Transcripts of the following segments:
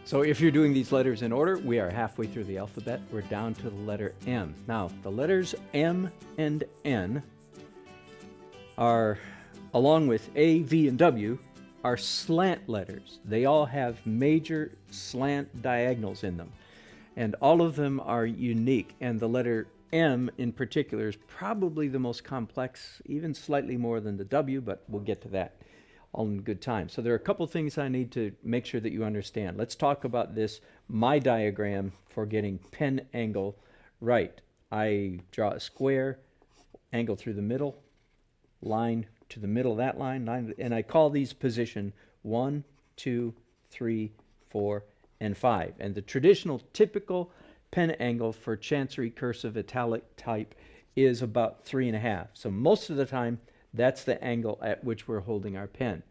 So if you're doing these letters in order, we are halfway through the alphabet. We're down to the letter M. Now, the letters M and N are, along with A, V, and W, are slant letters. They all have major slant diagonals in them. And all of them are unique. And the letter M in particular is probably the most complex, even slightly more than the W, but we'll get to that all in good time. So there are a couple things I need to make sure that you understand. Let's talk about this, my diagram for getting pen angle right. I draw a square, angle through the middle, line to the middle of that line, and I call these position 1, 2, 3, 4, and 5. And the traditional, typical pen angle for Chancery cursive italic type is about 3.5. So most of the time, that's the angle at which we're holding our pen.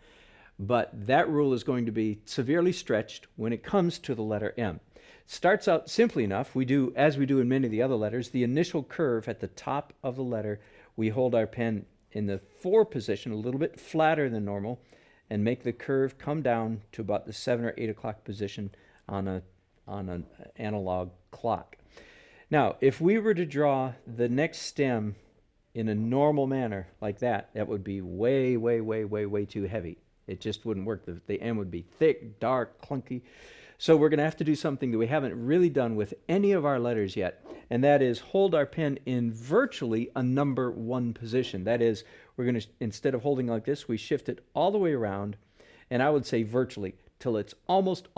But that rule is going to be severely stretched when it comes to the letter M. Starts out simply enough. We do, as we do in many of the other letters, the initial curve at the top of the letter, we hold our pen in the 4 position, a little bit flatter than normal, and make the curve come down to about the 7 or 8 o'clock position on an analog clock. Now, if we were to draw the next stem in a normal manner like that, that would be way, way, way, way, way too heavy. It just wouldn't work. The M would be thick, dark, clunky. So we're going to have to do something that we haven't really done with any of our letters yet, and that is hold our pen in virtually a number 1 position. That is, we're going to, instead of holding like this, we shift it all the way around, and I would say virtually, till it's almost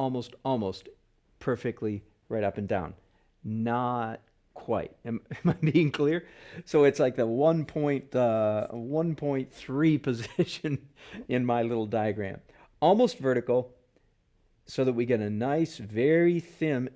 perfectly right up and down. Not quite. Am I being clear? So it's like the 1.3 position in my little diagram. Almost vertical, so that we get a nice, very thin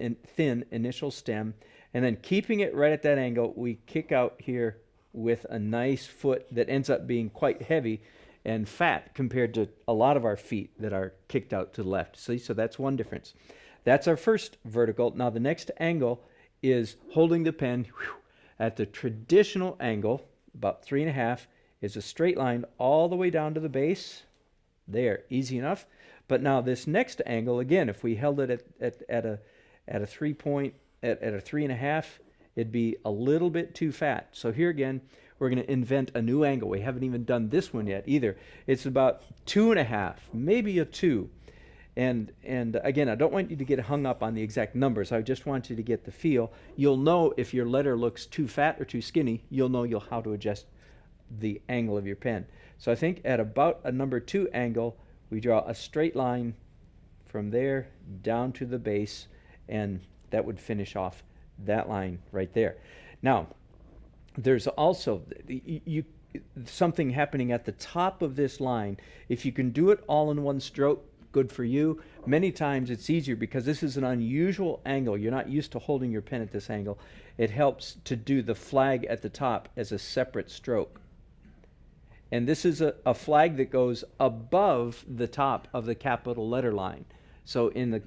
initial stem, and then keeping it right at that angle, we kick out here with a nice foot that ends up being quite heavy and fat compared to a lot of our feet that are kicked out to the left. See, so that's one difference. That's our first vertical. Now the next angle is holding the pen at the traditional angle, about 3.5, is a straight line all the way down to the base. There, easy enough. But now this next angle, again, if we held it at a 3.5, it'd be a little bit too fat. So here again, we're going to invent a new angle. We haven't even done this one yet either. It's about 2.5, maybe a 2. And again, I don't want you to get hung up on the exact numbers. I just want you to get the feel. You'll know if your letter looks too fat or too skinny. You'll know how to adjust the angle of your pen. So I think at about a number 2 angle, we draw a straight line from there down to the base, and that would finish off that line right there. Now, there's also something happening at the top of this line. If you can do it all in one stroke, good for you. Many times it's easier because this is an unusual angle. You're not used to holding your pen at this angle. It helps to do the flag at the top as a separate stroke. And this is a flag that goes above the top of the capital letter line. So I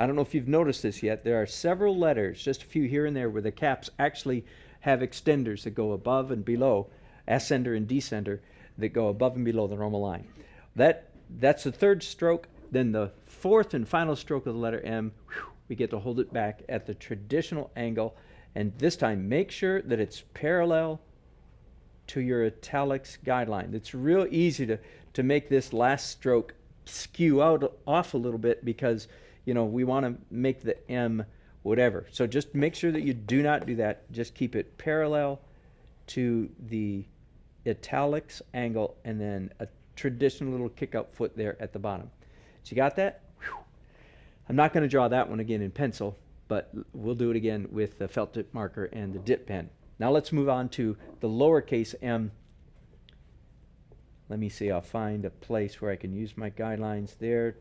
don't know if you've noticed this yet, there are several letters, just a few here and there, where the caps actually have extenders that go above and below, ascender and descender, that go above and below the normal line. That's the third stroke. Then the fourth and final stroke of the letter M, we get to hold it back at the traditional angle. And this time, make sure that it's parallel to your italics guideline. It's real easy to make this last stroke skew off a little bit because, we want to make the M whatever. So just make sure that you do not do that. Just keep it parallel to the italics angle and then a traditional little kick-out foot there at the bottom. So you got that? Whew. I'm not going to draw that one again in pencil, but we'll do it again with the felt tip marker and the dip pen. Now let's move on to the lowercase m. Let me see, I'll find a place where I can use my guidelines there.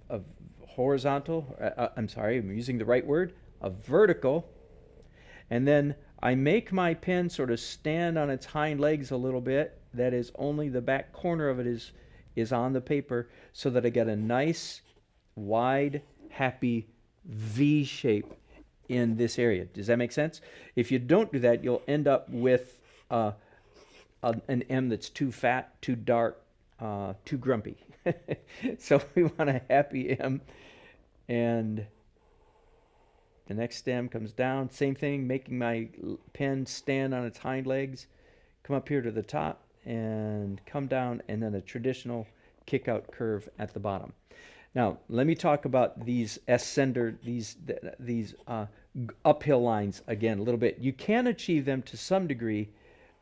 A horizontal, I'm sorry, I'm using the right word, a vertical. And then I make my pen sort of stand on its hind legs a little bit. That is, only the back corner of it is on the paper, so that I get a nice, wide, happy V shape in this area. Does that make sense? If you don't do that, you'll end up with an M that's too fat, too dark, too grumpy. So we want a happy M. And the next stem comes down. Same thing, making my pen stand on its hind legs. Come up here to the top and come down, and then a traditional kick out curve at the bottom. Now, let me talk about these ascender, these uphill lines again a little bit. You can achieve them to some degree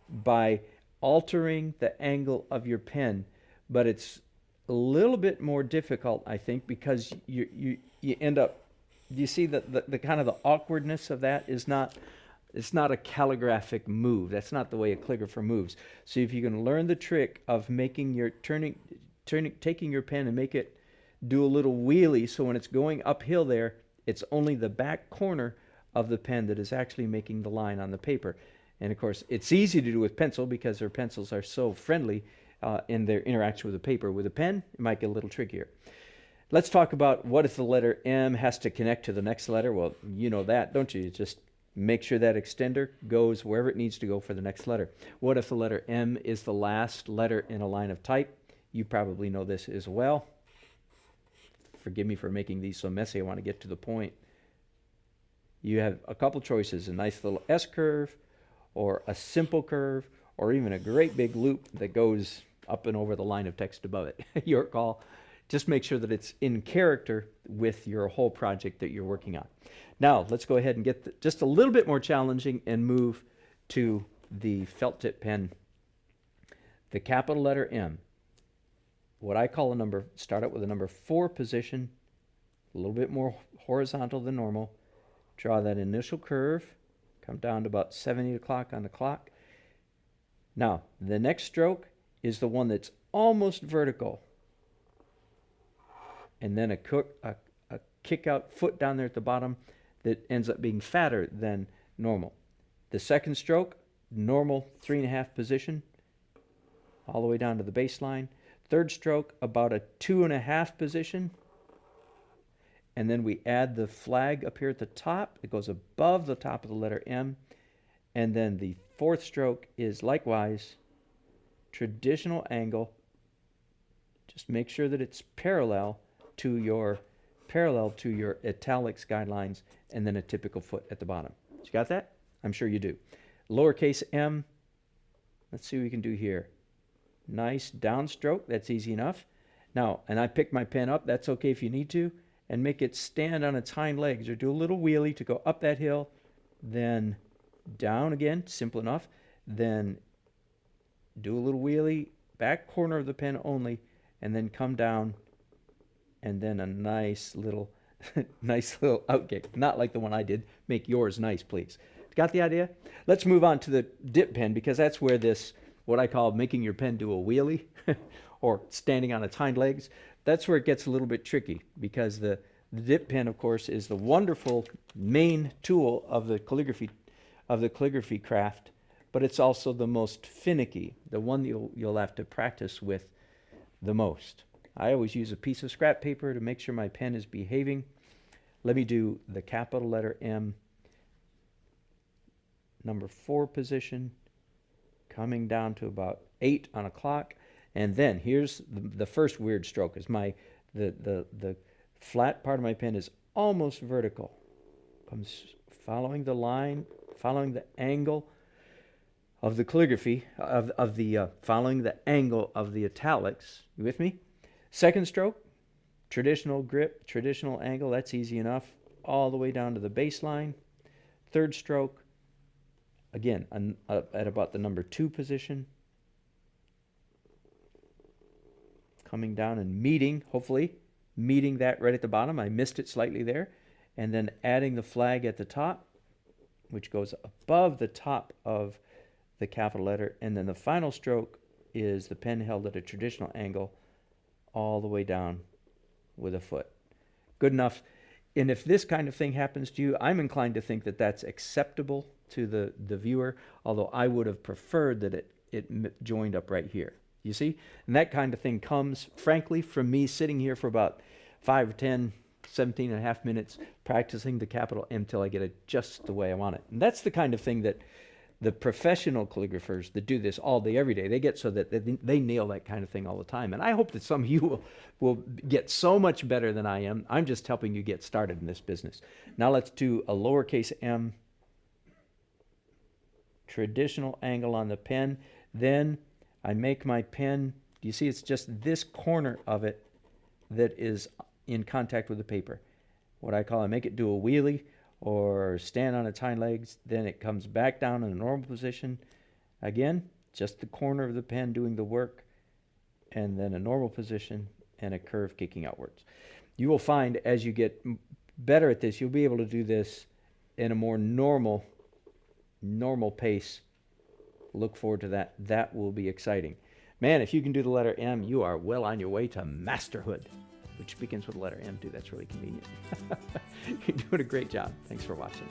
by altering the angle of your pen, but it's a little bit more difficult, I think, because you end up, you see the kind of the awkwardness of that is not, it's not a calligraphic move. That's not the way a calligrapher moves. So if you can learn the trick of making your taking your pen and make it do a little wheelie, so when it's going uphill there, it's only the back corner of the pen that is actually making the line on the paper. And of course, it's easy to do with pencil because their pencils are so friendly in their interaction with the paper. With a pen, it might get a little trickier. Let's talk about what if the letter M has to connect to the next letter. Well, you know that, don't you? Just make sure that extender goes wherever it needs to go for the next letter. What if the letter M is the last letter in a line of type? You probably know this as well. Forgive me for making these so messy. I want to get to the point. You have a couple choices, a nice little S curve, or a simple curve, or even a great big loop that goes up and over the line of text above it. Your call. Just make sure that it's in character with your whole project that you're working on. Now, let's go ahead and get just a little bit more challenging and move to the felt tip pen. The capital letter M. What I call a number, start out with a number 4 position, a little bit more horizontal than normal. Draw that initial curve, come down to about 70 o'clock on the clock. Now, the next stroke is the one that's almost vertical. And then a kick out foot down there at the bottom that ends up being fatter than normal. The second stroke, normal 3.5 position, all the way down to the baseline. Third stroke, about a 2.5 position. And then we add the flag up here at the top. It goes above the top of the letter M. And then the fourth stroke is likewise traditional angle. Just make sure that it's parallel to your italics guidelines, and then a typical foot at the bottom. You got that? I'm sure you do. Lowercase M. Let's see what we can do here. Nice downstroke, that's easy enough. Now, and I pick my pen up, that's okay if you need to, and make it stand on its hind legs, or do a little wheelie to go up that hill, then down again, simple enough, then do a little wheelie, back corner of the pen only, and then come down, and then a nice little nice little outkick. Not like the one I did. Make yours nice, please. Got the idea? Let's move on to the dip pen, because that's where this, what I call making your pen do a wheelie or standing on its hind legs, that's where it gets a little bit tricky, because the dip pen, of course, is the wonderful main tool of the calligraphy craft, but it's also the most finicky, the one you'll have to practice with the most. I always use a piece of scrap paper to make sure my pen is behaving. Let me do the capital letter M, number 4 position, coming down to about 8 on a clock. And then here's the first weird stroke, is the flat part of my pen is almost vertical. Comes following the line, following the angle of the calligraphy, following the angle of the italics. You with me? Second stroke, traditional grip, traditional angle, that's easy enough, all the way down to the baseline. Third stroke, again, at about the number 2 position. Coming down and meeting, hopefully, meeting that right at the bottom. I missed it slightly there. And then adding the flag at the top, which goes above the top of the capital letter. And then the final stroke is the pen held at a traditional angle all the way down with a foot. Good enough. And if this kind of thing happens to you, I'm inclined to think that that's acceptable to the viewer, although I would have preferred that it joined up right here. You see? And that kind of thing comes, frankly, from me sitting here for about 5 or 10, 17 and a half minutes practicing the capital M till I get it just the way I want it. And that's the kind of thing that The professional calligraphers that do this all day, every day, they get so that they nail that kind of thing all the time. And I hope that some of you will get so much better than I am. I'm just helping you get started in this business. Now let's do a lowercase m, traditional angle on the pen. Then I make my pen, do you see it's just this corner of it that is in contact with the paper. What I make it do a wheelie or stand on its hind legs. Then it comes back down in a normal position. Again, just the corner of the pen doing the work, and then a normal position and a curve kicking outwards. You will find as you get better at this, you'll be able to do this in a more normal pace. Look forward to that. That will be exciting. Man, if you can do the letter M, you are well on your way to masterhood, which begins with the letter M too. That's really convenient. You're doing a great job. Thanks for watching.